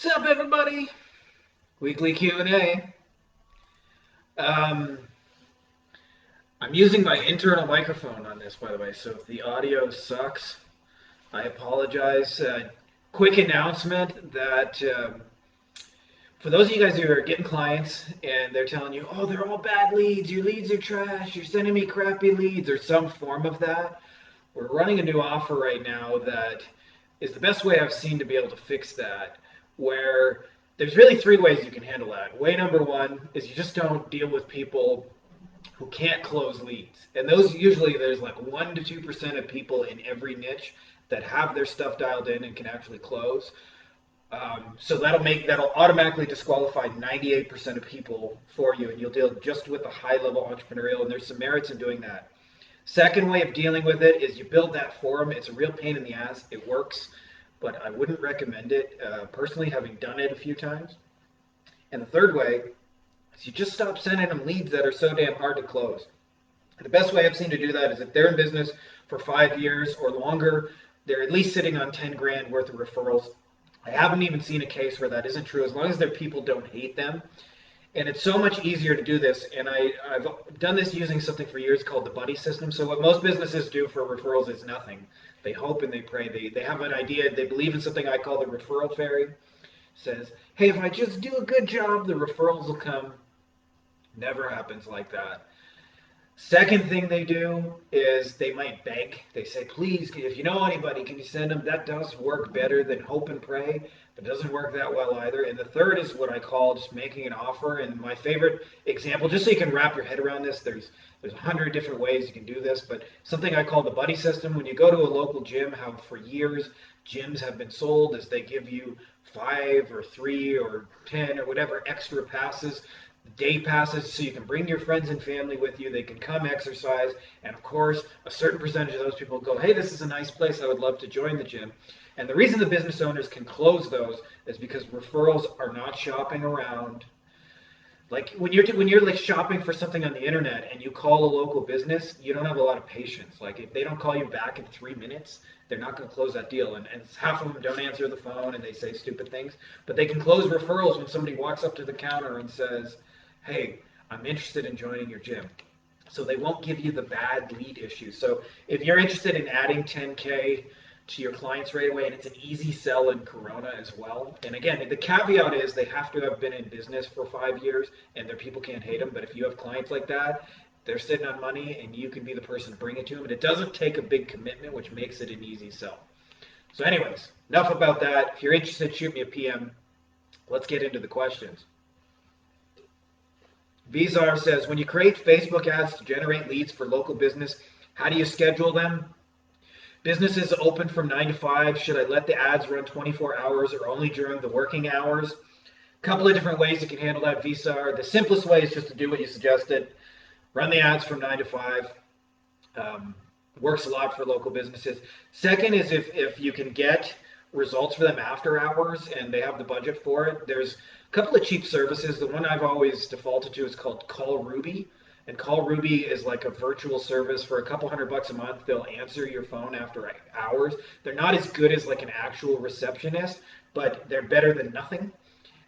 What's up, everybody? Weekly Q&A. Um, I'm using my internal microphone on this, by the way, so if the audio sucks, I apologize. Quick announcement that for those of you guys who are getting clients and they're telling you, oh, they're all bad leads, your leads are trash, you're sending me crappy leads, or some form of that, we're running a new offer right now that is the best way I've seen to be able to fix that, where there's really three ways you can handle that. Way number one is you just don't deal with people who can't close leads. And those usually there's like 1 to 2% of people in every niche that have their stuff dialed in and can actually close. So that'll automatically disqualify 98% of people for you, and you'll deal just with the high level entrepreneurial. And there's some merits in doing that. Second way of dealing with it is you build that forum. It's a real pain in the ass. It works, but I wouldn't recommend it personally, having done it a few times. And the third way is you just stop sending them leads that are so damn hard to close. And the best way I've seen to do that is if they're in business for 5 years or longer, they're at least sitting on 10 grand worth of referrals. I haven't even seen a case where that isn't true, as long as their people don't hate them. And it's so much easier to do this. And I've done this using something for years called the buddy system. So what most businesses do for referrals is nothing. They hope and they pray. They have an idea. They believe in something I call the referral fairy. It says, hey, if I just do a good job, the referrals will come. Never happens like that. Second thing they do is they might beg. They say, please, if you know anybody, can you send them? That does work better than hope and pray, but doesn't work that well either. And the third is what I call just making an offer. And my favorite example, just so you can wrap your head around this, there's 100 different ways you can do this, but something I call the buddy system. When you go to a local gym, how for years gyms have been sold is they give you 5 or 3 or 10 or whatever extra passes, day passes, so you can bring your friends and family with you. They can come exercise, and of course a certain percentage of those people go, hey, this is a nice place, I would love to join the gym. And the reason the business owners can close those is because referrals are not shopping around. Like when you're like shopping for something on the internet and you call a local business, you don't have a lot of patience. Like if they don't call you back in 3 minutes, they're not going to close that deal. And half of them don't answer the phone and they say stupid things. But they can close referrals when somebody walks up to the counter and says, hey, I'm interested in joining your gym. So they won't give you the bad lead issue. So if you're interested in adding 10K to your clients right away, and it's an easy sell in Corona as well. And again, the caveat is they have to have been in business for 5 years and their people can't hate them. But if you have clients like that, they're sitting on money and you can be the person to bring it to them. And it doesn't take a big commitment, which makes it an easy sell. So anyways, enough about that. If you're interested, shoot me a PM. Let's get into the questions. Vizar says, when you create Facebook ads to generate leads for local business, how do you schedule them? Businesses open from 9 to 5. Should I let the ads run 24 hours or only during the working hours? A couple of different ways you can handle that, Vizar. The simplest way is just to do what you suggested. Run the ads from 9 to 5. Works a lot for local businesses. Second is if you can get results for them after hours and they have the budget for it. There's a couple of cheap services. The one I've always defaulted to is called Call Ruby. And Call Ruby is like a virtual service for a couple $100 a month. They'll answer your phone after hours. They're not as good as like an actual receptionist, but they're better than nothing.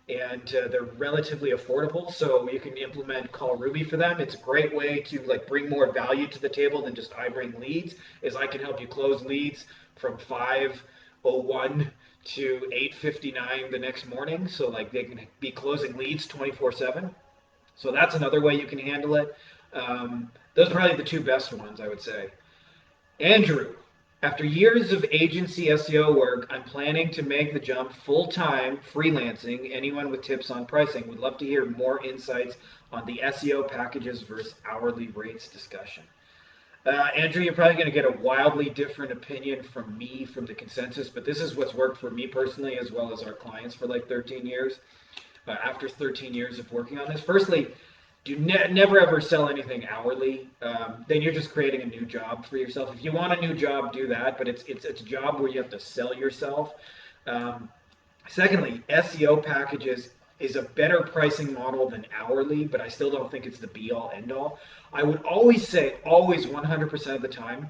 And they're relatively affordable, so you can implement Call Ruby for them. It's a great way to like bring more value to the table than just I bring leads. Is I can help you close leads from 5:01 to 8:59 the next morning. So like they can be closing leads 24/7. So that's another way you can handle it. Those are probably the two best ones, I would say. Andrew, after years of agency SEO work, I'm planning to make the jump full-time freelancing. Anyone with tips on pricing? Would love to hear more insights on the SEO packages versus hourly rates discussion. Andrew, you're probably going to get a wildly different opinion from me from the consensus, but this is what's worked for me personally as well as our clients for like 13 years. After 13 years of working on this. Firstly, do never ever sell anything hourly. Then you're just creating a new job for yourself. If you want a new job, do that, but it's a job where you have to sell yourself. Secondly, SEO packages is a better pricing model than hourly, but I still don't think it's the be-all, end-all. I would always say, always 100% of the time,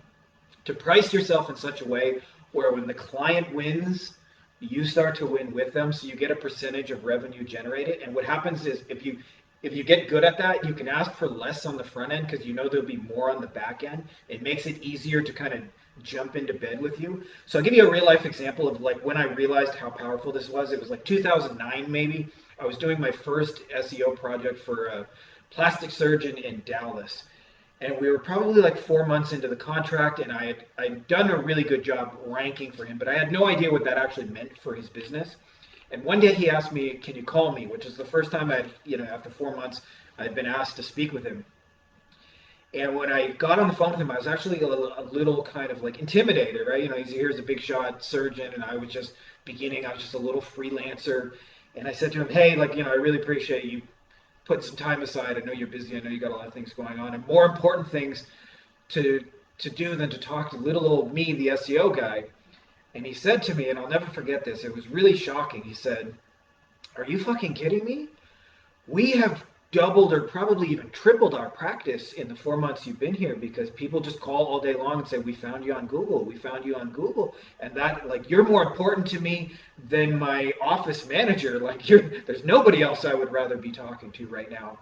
to price yourself in such a way where when the client wins, you start to win with them, so you get a percentage of revenue generated. And what happens is if you get good at that, you can ask for less on the front end because you know there'll be more on the back end. It makes it easier to kind of jump into bed with you. So I'll give you a real life example of like when I realized how powerful this was. It was like 2009 maybe. I was doing my first SEO project for a plastic surgeon in Dallas. And we were probably like 4 months into the contract, and I'd done a really good job ranking for him, but I had no idea what that actually meant for his business. And one day he asked me, "Can you call me?" Which is the first time after 4 months, I'd been asked to speak with him. And when I got on the phone with him, I was actually a little kind of like intimidated, right? Here's a big shot surgeon, and I was just beginning. I was just a little freelancer, and I said to him, "Hey, I really appreciate you put some time aside. I know you're busy. I know you got a lot of things going on, and more important things to do than to talk to little old me, the SEO guy." And he said to me, and I'll never forget this. It was really shocking. He said, "Are you fucking kidding me? We have doubled or probably even tripled our practice in the 4 months you've been here because people just call all day long and say, 'We found you on Google. We found you on Google.' And that, like, you're more important to me than my office manager. Like, there's nobody else I would rather be talking to right now."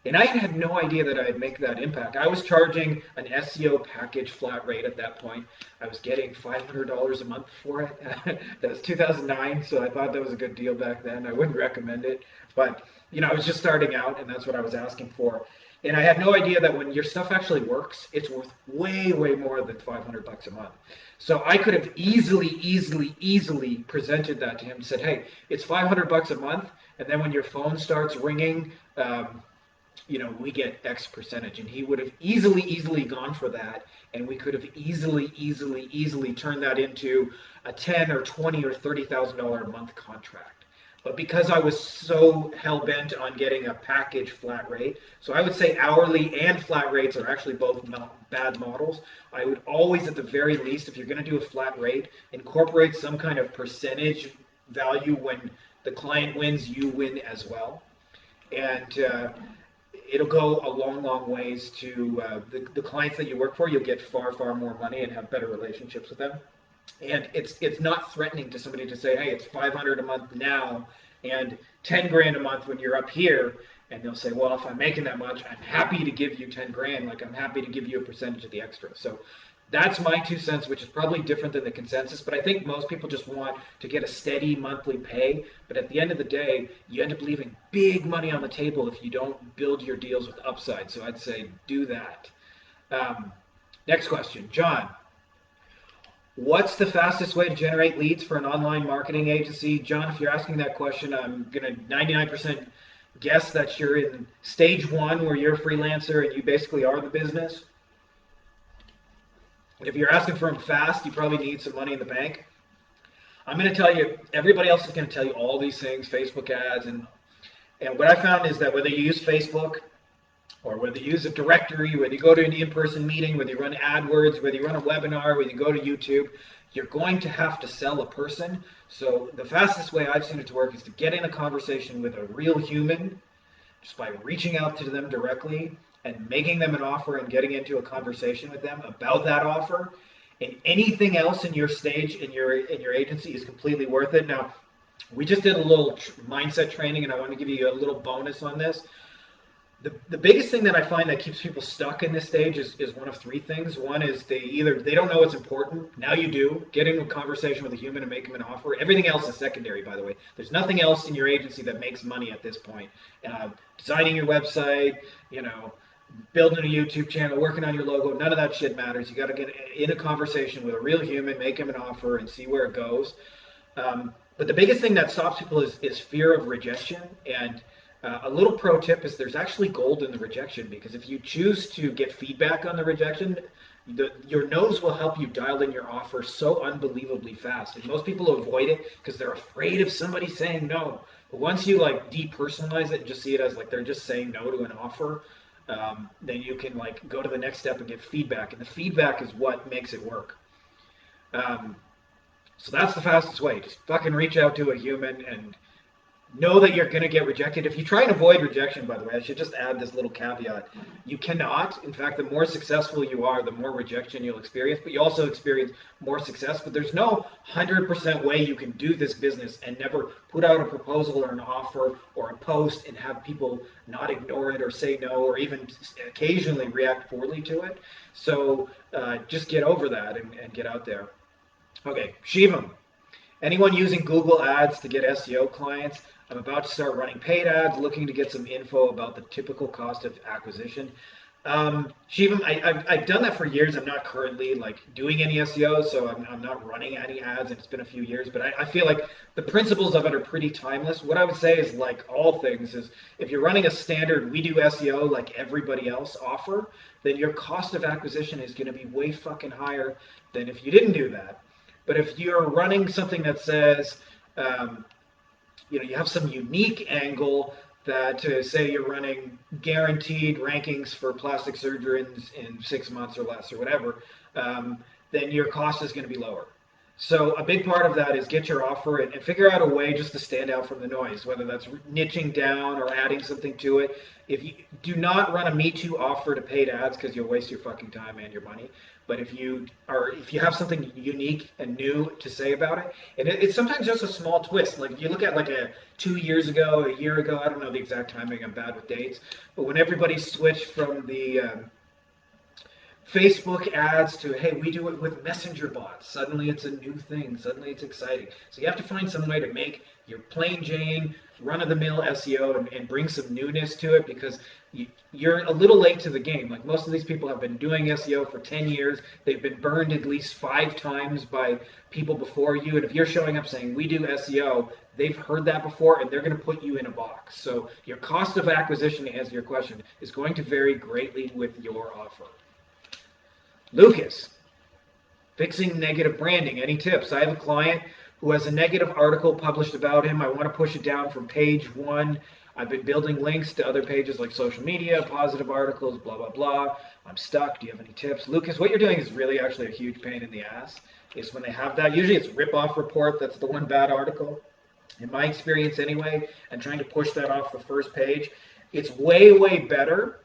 And I had no idea that I'd make that impact. I was charging an SEO package flat rate at that point. I was getting $500 a month for it. That was 2009, so I thought that was a good deal back then. I wouldn't recommend it, but I was just starting out, and that's what I was asking for. And I had no idea that when your stuff actually works, it's worth way, way more than $500 a month. So I could have easily presented that to him and said, "Hey, it's $500 a month, and then when your phone starts ringing, we get X percentage." And he would have easily gone for that, and we could have easily turned that into a 10 or 20 or $30,000 a month contract. But because I was so hell bent on getting a package flat rate, so I would say hourly and flat rates are actually both not bad models. I would always, at the very least, if you're going to do a flat rate, incorporate some kind of percentage value. When the client wins, you win as well. And it'll go a long ways to the clients that you work for. You'll get far more money and have better relationships with them. And it's not threatening to somebody to say, "Hey, it's 500 a month now and 10 grand a month when you're up here." And they'll say, "Well, if I'm making that much, I'm happy to give you 10 grand. Like, I'm happy to give you a percentage of the extra." So that's my 2 cents, which is probably different than the consensus. But I think most people just want to get a steady monthly pay. But at the end of the day, you end up leaving big money on the table if you don't build your deals with upside. So I'd say do that. Next question, John. What's the fastest way to generate leads for an online marketing agency? John, if you're asking that question, I'm going to 99% guess that you're in stage one where you're a freelancer and you basically are the business. If you're asking for them fast, you probably need some money in the bank. I'm going to tell you, everybody else is going to tell you all these things, Facebook ads, and what I found is that whether you use Facebook or whether you use a directory, whether you go to an in-person meeting, whether you run AdWords, whether you run a webinar, whether you go to YouTube, you're going to have to sell a person. So the fastest way I've seen it to work is to get in a conversation with a real human just by reaching out to them directly and making them an offer and getting into a conversation with them about that offer. And anything else in your stage in your agency is completely worth it. Now, we just did a little mindset training, and I want to give you a little bonus on this. The biggest thing that I find that keeps people stuck in this stage is one of three things. One is they don't know what's important. Now you do. Get into a conversation with a human and make them an offer. Everything else is secondary, by the way. There's nothing else in your agency that makes money at this point. Designing your website, building a YouTube channel, working on your logo, none of that shit matters. You got to get in a conversation with a real human, make them an offer, and see where it goes. But the biggest thing that stops people is fear of rejection. And a little pro tip is there's actually gold in the rejection, because if you choose to get feedback on the rejection, your nose will help you dial in your offer so unbelievably fast. And most people avoid it because they're afraid of somebody saying no. But once you depersonalize it and just see it as they're just saying no to an offer, then you can go to the next step and get feedback. And the feedback is what makes it work. So that's the fastest way. Just fucking reach out to a human and know that you're going to get rejected. If you try and avoid rejection, by the way, I should just add this little caveat. You cannot. In fact, the more successful you are, the more rejection you'll experience, but you also experience more success. But there's no 100% way you can do this business and never put out a proposal or an offer or a post and have people not ignore it or say no or even occasionally react poorly to it. So just get over that and get out there. Okay, Shivam. Anyone using Google Ads to get SEO clients? I'm about to start running paid ads, looking to get some info about the typical cost of acquisition. Shivam, I've done that for years. I'm not currently like doing any SEO, so I'm not running any ads, and it's been a few years. But I feel like the principles of it are pretty timeless. What I would say is, like all things, is if you're running a standard "we do SEO" like everybody else offer, then your cost of acquisition is going to be way fucking higher than if you didn't do that. But if you're running something that says, um, you have some unique angle that say you're running guaranteed rankings for plastic surgeons in 6 months or less or whatever, then your cost is going to be lower. So a big part of that is get your offer and figure out a way just to stand out from the noise, whether that's niching down or adding something to it. If you do not run a Me Too offer to paid ads because you'll waste your fucking time and your money. But if you have something unique and new to say about it, and it's sometimes just a small twist. Like if you look at like a 2 years ago, a year ago, I don't know the exact timing. I'm bad with dates, but when everybody switched from the Facebook ads to, hey, we do it with messenger bots. Suddenly it's a new thing. Suddenly it's exciting. So you have to find some way to make your plain Jane, run of the mill SEO and bring some newness to it because you're a little late to the game. Like most of these people have been doing SEO for 10 years. They've been burned at least 5 times by people before you. And if you're showing up saying, we do SEO, they've heard that before and they're going to put you in a box. So your cost of acquisition, to answer your question, is going to vary greatly with your offer. Lucas, fixing negative branding. Any tips? I have a client who has a negative article published about him. I want to push it down from page 1. I've been building links to other pages like social media, positive articles, blah, blah, blah. I'm stuck. Do you have any tips? Lucas, what you're doing is really actually a huge pain in the ass. Is when they have that. Usually it's rip-off report. That's the one bad article. In my experience anyway, and trying to push that off the first page, it's way, way better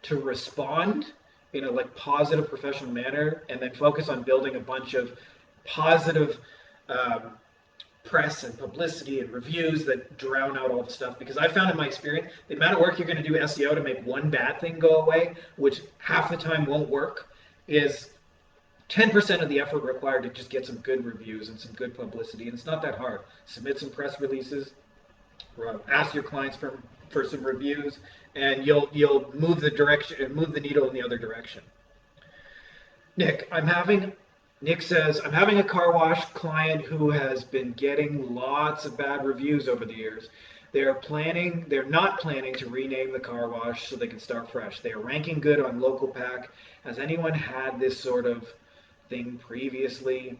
to respond in a like positive professional manner and then focus on building a bunch of positive um, press and publicity and reviews that drown out all the stuff because I found in my experience the amount of work you're going to do SEO to make one bad thing go away, which half the time won't work, is 10% of the effort required to just get some good reviews and some good publicity. And it's not that hard. Submit some press releases, ask your clients for some reviews, and you'll move the needle in the other direction. Nick, Nick says I'm having a car wash client who has been getting lots of bad reviews over the years. They're not planning to rename the car wash so they can start fresh. They are ranking good on local pack. Has anyone had this sort of thing previously?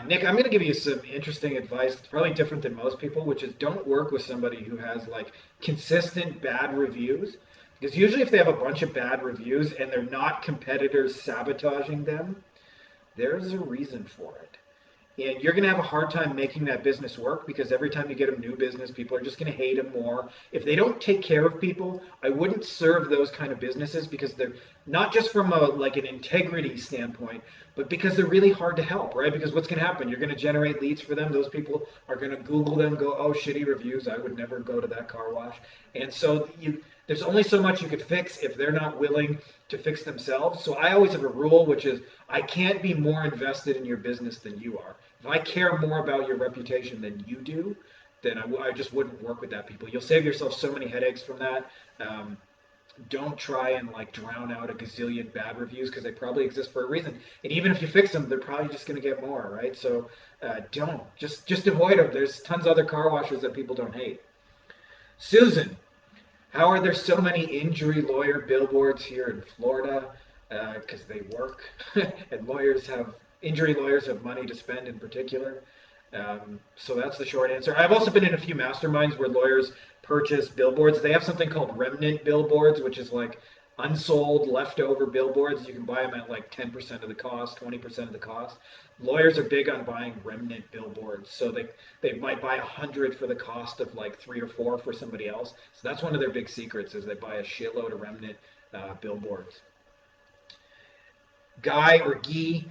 Nick, I'm going to give you some interesting advice. It's probably different than most people, which is don't work with somebody who has like consistent bad reviews. Because usually, if they have a bunch of bad reviews and they're not competitors sabotaging them, there's a reason for it. And you're going to have a hard time making that business work because every time you get them new business, people are just going to hate them more. If they don't take care of people, I wouldn't serve those kind of businesses because they're not just from a like an integrity standpoint, but because they're really hard to help, right? Because what's going to happen? You're going to generate leads for them. Those people are going to Google them, go, oh, shitty reviews. I would never go to that car wash. And so there's only so much you could fix if they're not willing to fix themselves. So I always have a rule, which is I can't be more invested in your business than you are. If I care more about your reputation than you do, then I just wouldn't work with that people. You'll save yourself so many headaches from that. Don't try and like drown out a gazillion bad reviews because they probably exist for a reason. And even if you fix them, they're probably just going to get more, right? So don't just avoid them. There's tons of other car washes that people don't hate. Susan, how are there so many injury lawyer billboards here in Florida? Because they work, and injury lawyers have money to spend in particular. So that's the short answer. I've also been in a few masterminds where lawyers purchase billboards. They have something called remnant billboards, which is like unsold, leftover billboards. You can buy them at like 10% of the cost, 20% of the cost. Lawyers are big on buying remnant billboards, so they might buy 100 for the cost of like 3 or 4 for somebody else. So that's one of their big secrets is they buy a shitload of remnant billboards. Guy or Guy,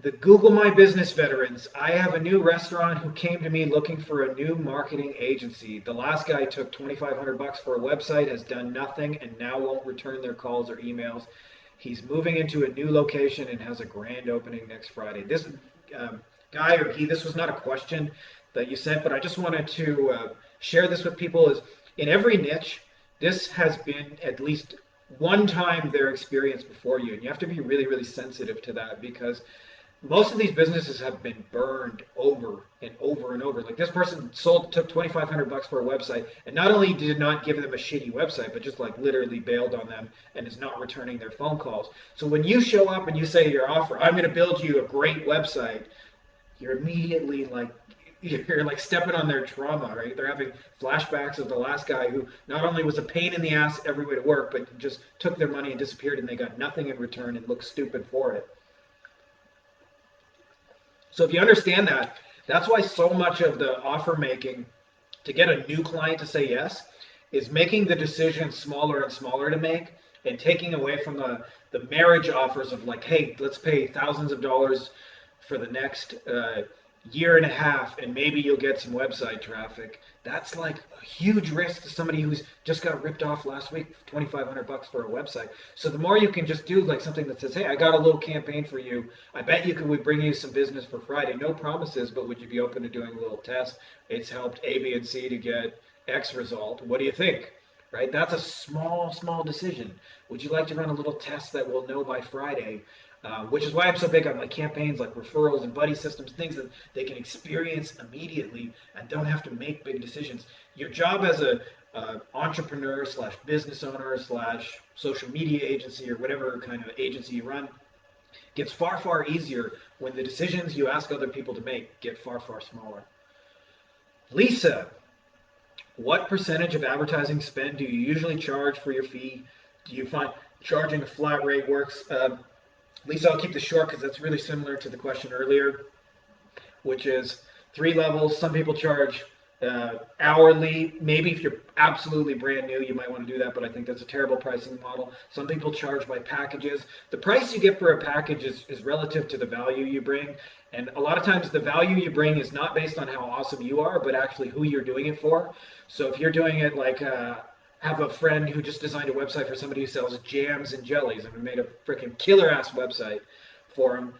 the Google My Business veterans. I have a new restaurant who came to me looking for a new marketing agency. The last guy took $2,500 for a website, has done nothing, and now won't return their calls or emails. He's moving into a new location and has a grand opening next Friday. This guy or he, this was not a question that you sent, but I just wanted to share this with people. Is in every niche, this has been at least one time their experience before you, and you have to be really, really sensitive to that because most of these businesses have been burned over and over and over. Like this person took $2,500 for a website, and not only did not give them a shitty website, but just like literally bailed on them and is not returning their phone calls. So when you show up and you say to your offer, "I'm going to build you a great website," you're immediately like you're like stepping on their trauma, right? They're having flashbacks of the last guy who not only was a pain in the ass every way to work, but just took their money and disappeared, and they got nothing in return and looked stupid for it. So if you understand that, that's why so much of the offer making to get a new client to say yes is making the decision smaller and smaller to make and taking away from the marriage offers of like, hey, let's pay thousands of dollars for the next year and a half and maybe you'll get some website traffic. That's like a huge risk to somebody who's just got ripped off last week, $2,500 for a website. So the more you can just do like something that says, hey, I got a little campaign for you. I bet you could we bring you some business for Friday. No promises, but would you be open to doing a little test? It's helped A, B, and C to get X result. What do you think? Right? That's a small, small decision. Would you like to run a little test that we'll know by Friday? Which is why I'm so big on like campaigns like referrals and buddy systems, things that they can experience immediately and don't have to make big decisions. Your job as a entrepreneur slash business owner slash social media agency or whatever kind of agency you run gets far, far easier when the decisions you ask other people to make get far, far smaller. Lisa, what percentage of advertising spend do you usually charge for your fee? Do you find charging a flat rate works? Lisa, I'll keep this short because that's really similar to the question earlier, which is 3 levels. Some people charge hourly. Maybe if you're absolutely brand new, you might want to do that, but I think that's a terrible pricing model. Some people charge by packages. The price you get for a package is relative to the value you bring. And a lot of times the value you bring is not based on how awesome you are, but actually who you're doing it for. So if you're doing it like have a friend who just designed a website for somebody who sells jams and jellies, and we made a freaking killer ass website for him.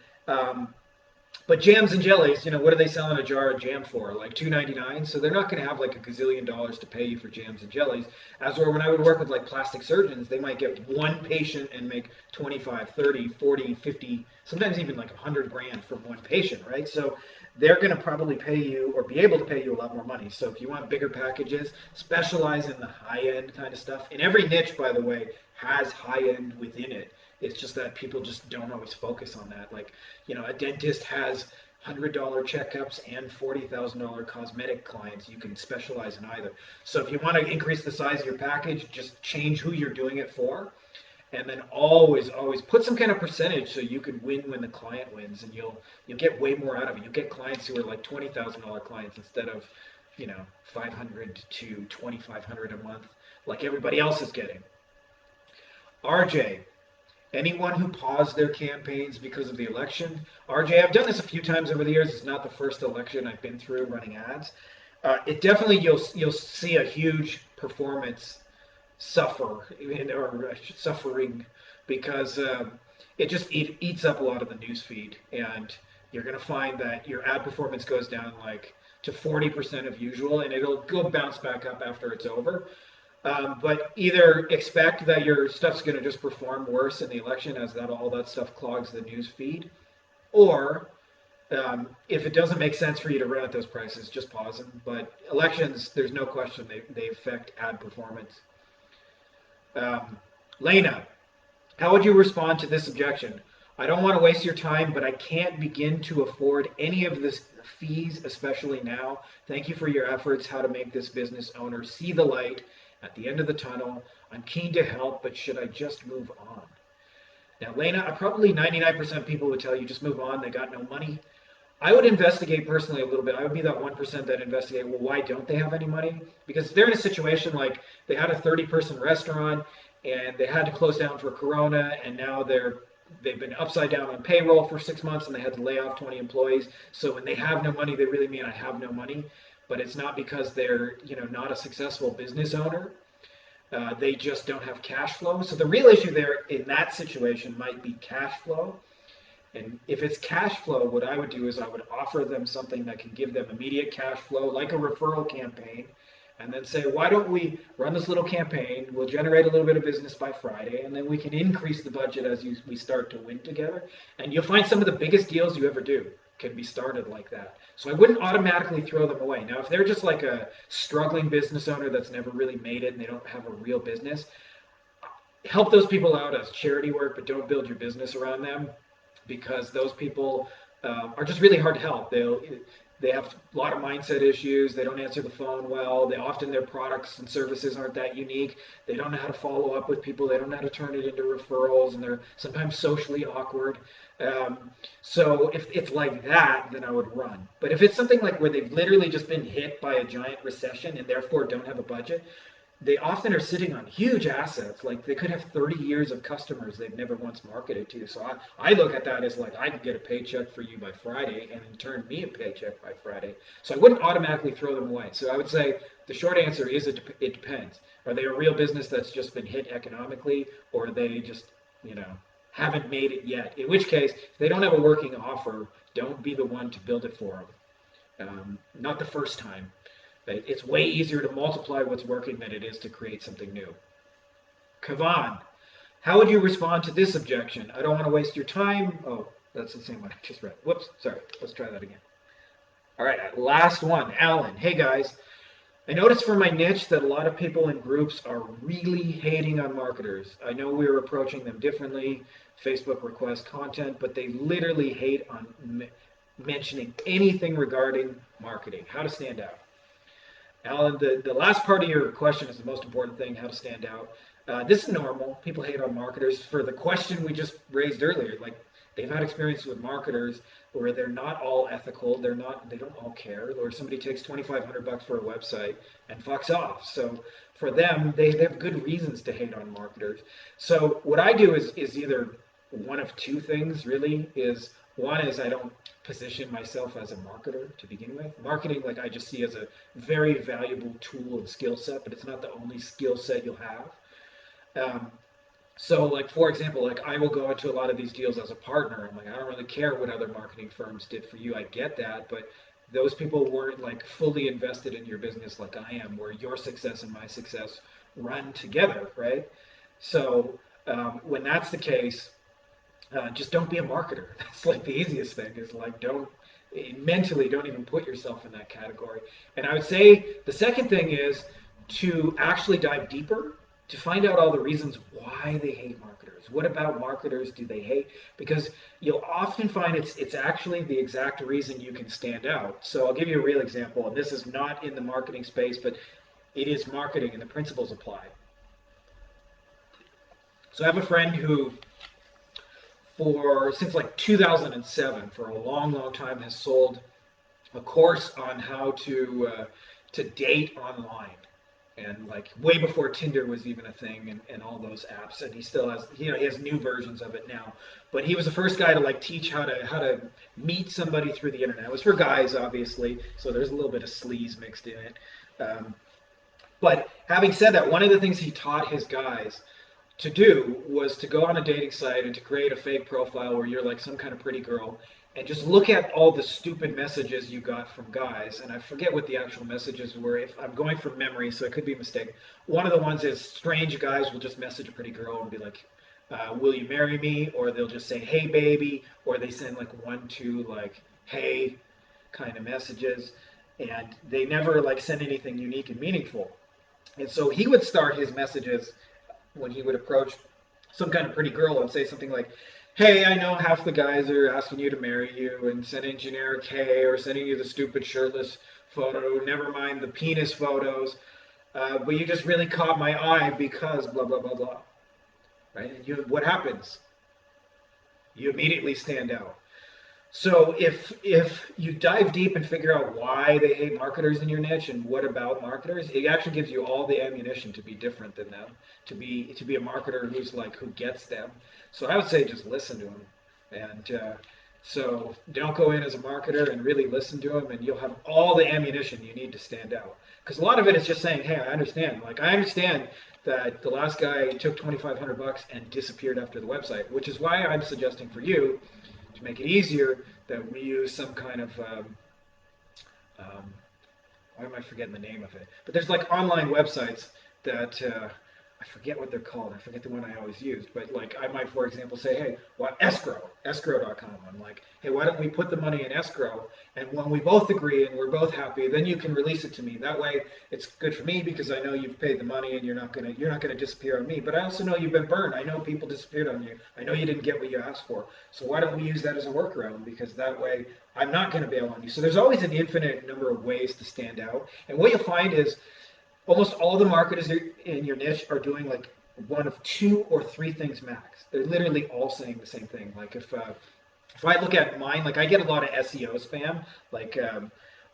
But jams and jellies, what do they sell in a jar of jam for? Like $2.99. So they're not going to have like a gazillion dollars to pay you for jams and jellies. As where when I would work with like plastic surgeons, they might get one patient and make 25, 30, 40, 50, sometimes even like 100 grand from one patient, right? So they're going to probably pay you or be able to pay you a lot more money. So if you want bigger packages, specialize in the high end kind of stuff. And every niche, by the way, has high end within it. It's just that people just don't always focus on that. Like, a dentist has $100 checkups and $40,000 cosmetic clients. You can specialize in either. So if you want to increase the size of your package, just change who you're doing it for. And then always, always put some kind of percentage so you can win when the client wins, and you'll get way more out of it. You'll get clients who are like $20,000 clients instead of, 500 to 2,500 a month, like everybody else is getting. RJ, anyone who paused their campaigns because of the election. RJ, I've done this a few times over the years. It's not the first election I've been through running ads. It definitely you'll see a huge performance suffering because it just eats up a lot of the news feed, and you're going to find that your ad performance goes down like to 40% of usual, and it'll go bounce back up after it's over. But either expect that your stuff's going to just perform worse in the election as all that stuff clogs the news feed, or if it doesn't make sense for you to run at those prices, just pause them. But elections, there's no question they affect ad performance. Lena, how would you respond to this objection? I don't want to waste your time, but I can't begin to afford any of this fees, especially now. Thank you for your efforts. How to make this business owner see the light at the end of the tunnel. I'm keen to help, but should I just move on? Now, Lena, probably 99% of people would tell you just move on. They got no money. I would investigate personally a little bit. I would be that 1% that investigate, well, why don't they have any money? Because they're in a situation like they had a 30-person restaurant and they had to close down for Corona, and now they've been upside down on payroll for 6 months and they had to lay off 20 employees. So when they have no money, they really mean I have no money. But it's not because they're not a successful business owner. They just don't have cash flow. So the real issue there in that situation might be cash flow. And if it's cash flow, what I would do is I would offer them something that can give them immediate cash flow, like a referral campaign, and then say, why don't we run this little campaign? We'll generate a little bit of business by Friday, and then we can increase the budget as we start to win together. And you'll find some of the biggest deals you ever do can be started like that. So I wouldn't automatically throw them away. Now, if they're just like a struggling business owner that's never really made it and they don't have a real business, help those people out as charity work, but don't build your business around them, because those people are just really hard to help. They have a lot of mindset issues. They don't answer the phone well. They often their products and services aren't that unique. They don't know how to follow up with people. They don't know how to turn it into referrals, and they're sometimes socially awkward. So if it's like that, then I would run. But if it's something like where they've literally just been hit by a giant recession and therefore don't have a budget, they often are sitting on huge assets. Like they could have 30 years of customers they've never once marketed to. So I look at that as like I could get a paycheck for you by Friday and in turn me a paycheck by Friday. So I wouldn't automatically throw them away. So I would say the short answer is it depends. Are they a real business that's just been hit economically, or are they just, haven't made it yet? In which case, if they don't have a working offer, don't be the one to build it for them. Not the first time. It's way easier to multiply what's working than it is to create something new. Kavan, how would you respond to this objection? I don't want to waste your time. Oh, that's the same one I just read. Whoops, sorry. Let's try that again. All right, last one. Alan, hey guys. I noticed from my niche that a lot of people in groups are really hating on marketers. I know we're approaching them differently. Facebook requests content, but they literally hate on mentioning anything regarding marketing. How to stand out. Alan, the last part of your question is the most important thing, how to stand out. This is normal. People hate on marketers for the question we just raised earlier. Like they've had experience with marketers where they're not all ethical, they don't all care, or somebody takes $2,500 for a website and fucks off. So for them, they have good reasons to hate on marketers. So what I do is either one of two things really. One is I don't position myself as a marketer to begin with. Marketing, like I just see as a very valuable tool and skill set, but it's not the only skill set you'll have. So like, for example, like I will go into a lot of these deals as a partner. I'm like, I don't really care what other marketing firms did for you. I get that, but those people weren't like fully invested in your business like I am, where your success and my success run together, right? So when that's the case, just don't be a marketer. That's like the easiest thing is like mentally don't even put yourself in that category. And I would say the second thing is to actually dive deeper to find out all the reasons why they hate marketers. What about marketers do they hate? Because you'll often find it's actually the exact reason you can stand out. So I'll give you a real example, and this is not in the marketing space, but it is marketing and the principles apply. So I have a friend who since like 2007, for a long, long time, has sold a course on how to date online, and like way before Tinder was even a thing, and all those apps. And he still has, he has new versions of it now. But he was the first guy to like teach how to meet somebody through the internet. It was for guys, obviously, so there's a little bit of sleaze mixed in it. But having said that, one of the things he taught his guys to do was to go on a dating site and to create a fake profile where you're like some kind of pretty girl and just look at all the stupid messages you got from guys. And I forget what the actual messages were. If I'm going from memory, so it could be a mistake. One of the ones is strange guys will just message a pretty girl and be like, will you marry me? Or they'll just say, hey baby, or they send like 1, 2 like hey kind of messages, and they never like send anything unique and meaningful. And so he would start his messages when he would approach some kind of pretty girl and say something like, hey, I know half the guys are asking you to marry you and sending generic hey, or sending you the stupid shirtless photo, never mind the penis photos. but you just really caught my eye because blah blah blah blah, right? And what happens? You immediately stand out. So if you dive deep and figure out why they hate marketers in your niche and what about marketers, it actually gives you all the ammunition to be different than them, to be a marketer who gets them. So I would say just listen to them, and so don't go in as a marketer and really listen to them, and you'll have all the ammunition you need to stand out. Because a lot of it is just saying, hey, I understand. Like I understand that the last guy took $2,500 and disappeared after the website, which is why I'm suggesting for you to make it easier that we use some kind of um, why am I forgetting the name of it? But there's like online websites that I forget what they're called. I forget the one I always used. But like I might, for example, say, hey, what escrow.com. I'm like, hey, why don't we put the money in escrow? And when we both agree and we're both happy, then you can release it to me. That way, it's good for me because I know you've paid the money and you're not gonna disappear on me. But I also know you've been burned. I know people disappeared on you. I know you didn't get what you asked for. So why don't we use that as a workaround? Because that way I'm not going to bail on you. So there's always an infinite number of ways to stand out. And what you'll find is almost all the marketers in your niche are doing like one of two or three things max. They're literally all saying the same thing. Like if I look at mine, like I get a lot of SEO spam, like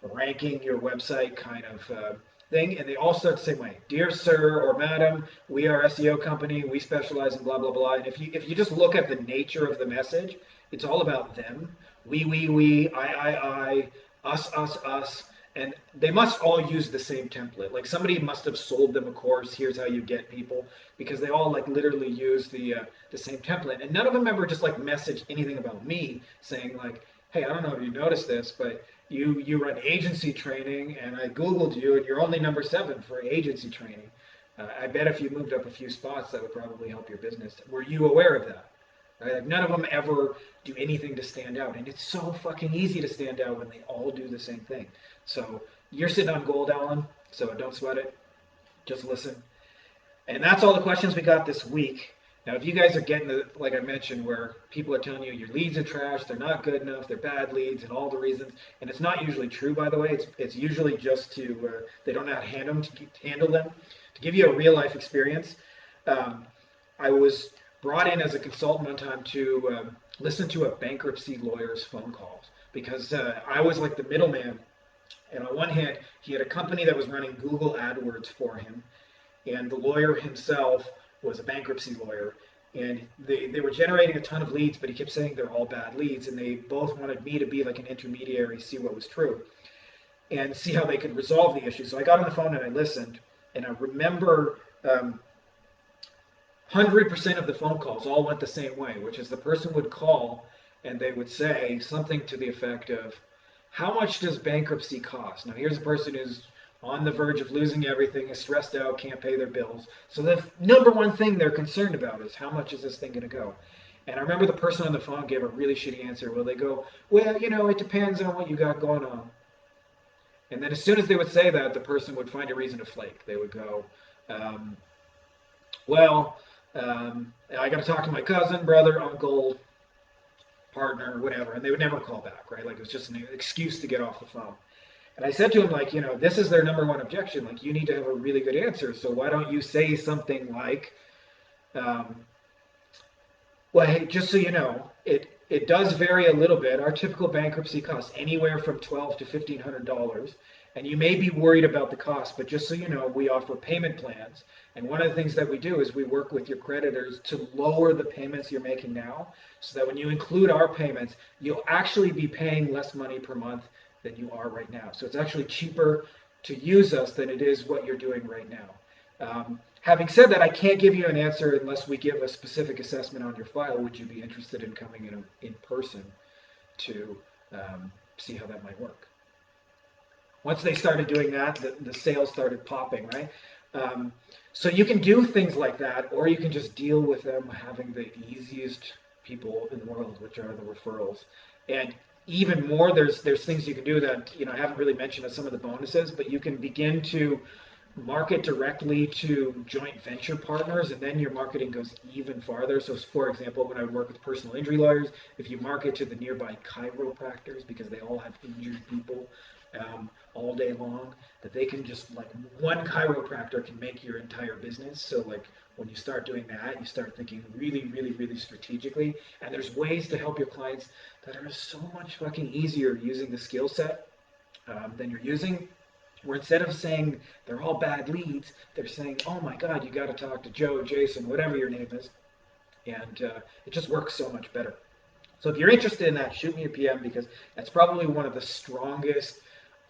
ranking your website kind of thing, and they all start the same way. Dear sir or madam, we are SEO company. We specialize in blah blah blah. And if you just look at the nature of the message, it's all about them. We, I, us, and they must all use the same template. Like somebody must have sold them a course. Here's how you get people, because they all like literally use the same template, and none of them ever just like message anything about me, saying like, hey, I don't know if you noticed this, but you run agency training, and I googled you, and you're only number 7 for agency training. I bet if you moved up a few spots, that would probably help your business. Were you aware of that? Right? Like none of them ever do anything to stand out, and it's so fucking easy to stand out when they all do the same thing. So you're sitting on gold, Alan. So don't sweat it. Just listen. And that's all the questions we got this week. Now, if you guys are getting the, like I mentioned, where people are telling you your leads are trash, they're not good enough, they're bad leads, and all the reasons, and it's not usually true, by the way. It's usually just to they don't know how to handle them. To give you a real life experience, um, I was brought in as a consultant one time to listen to a bankruptcy lawyer's phone calls because I was like the middleman. And on one hand, he had a company that was running Google AdWords for him, and the lawyer himself was a bankruptcy lawyer. And they were generating a ton of leads, but he kept saying they're all bad leads. And they both wanted me to be like an intermediary, see what was true, and see how they could resolve the issue. So I got on the phone and I listened. And I remember 100% of the phone calls all went the same way, which is the person would call and they would say something to the effect of, how much does bankruptcy cost? Now, here's a person who's on the verge of losing everything, is stressed out, can't pay their bills. So the number one thing they're concerned about is how much is this thing going to go? And I remember the person on the phone gave a really shitty answer. Well, they go, well, it depends on what you got going on. And then as soon as they would say that, the person would find a reason to flake. They would go, um, well, I got to talk to my cousin, brother, uncle, partner, whatever, and they would never call back, right? Like it was just an excuse to get off the phone. And I said to him, like, this is their number one objection. Like, you need to have a really good answer. So why don't you say something like, um, well, hey, just so you know, it does vary a little bit. Our typical bankruptcy costs anywhere from $1,200 to $1,500, and you may be worried about the cost, but just so you know, we offer payment plans. And one of the things that we do is we work with your creditors to lower the payments you're making now, so that when you include our payments, you'll actually be paying less money per month than you are right now. So it's actually cheaper to use us than it is what you're doing right now. Having said that, I can't give you an answer unless we give a specific assessment on your file. Would you be interested in coming in person to see how that might work? Once they started doing that, the sales started popping, right? So you can do things like that, or you can just deal with them having the easiest people in the world, which are the referrals. And even more, there's things you can do that I haven't really mentioned as some of the bonuses, but you can begin to market directly to joint venture partners, and then your marketing goes even farther. So, for example, when I would work with personal injury lawyers, if you market to the nearby chiropractors because they all have injured people, all day long, that they can just like one chiropractor can make your entire business. So like when you start doing that, you start thinking really, really, really strategically. And there's ways to help your clients that are so much fucking easier using the skill set than you're using. Where instead of saying they're all bad leads, they're saying, oh my God, you got to talk to Joe, Jason, whatever your name is. And it just works so much better. So if you're interested in that, shoot me a PM because that's probably one of the strongest,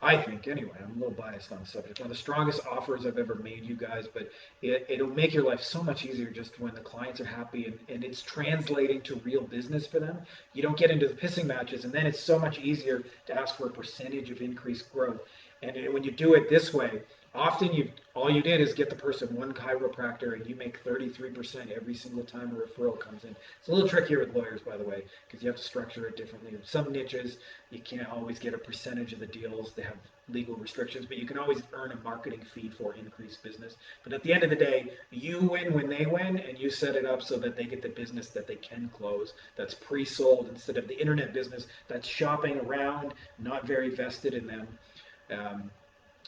I think anyway, I'm a little biased on the subject, one of the strongest offers I've ever made you guys, but it'll make your life so much easier just when the clients are happy and it's translating to real business for them. You don't get into the pissing matches, and then it's so much easier to ask for a percentage of increased growth. And when you do it this way, often all you did is get the person one chiropractor and you make 33% every single time a referral comes in. It's a little trickier with lawyers, by the way, because you have to structure it differently. In some niches, you can't always get a percentage of the deals. They have legal restrictions, but you can always earn a marketing fee for increased business. But at the end of the day, you win when they win, and you set it up so that they get the business that they can close, that's pre-sold, instead of the internet business that's shopping around, not very vested in them. Um,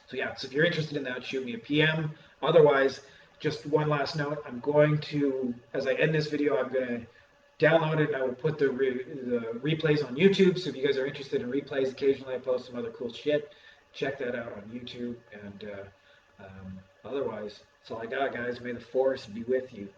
so yeah, so if you're interested in that, shoot me a PM. Otherwise, just one last note, I'm going to, as I end this video, I'm going to download it and I will put the replays on YouTube. So if you guys are interested in replays, occasionally I post some other cool shit. Check that out on YouTube. And otherwise, that's all I got, guys. May the force be with you.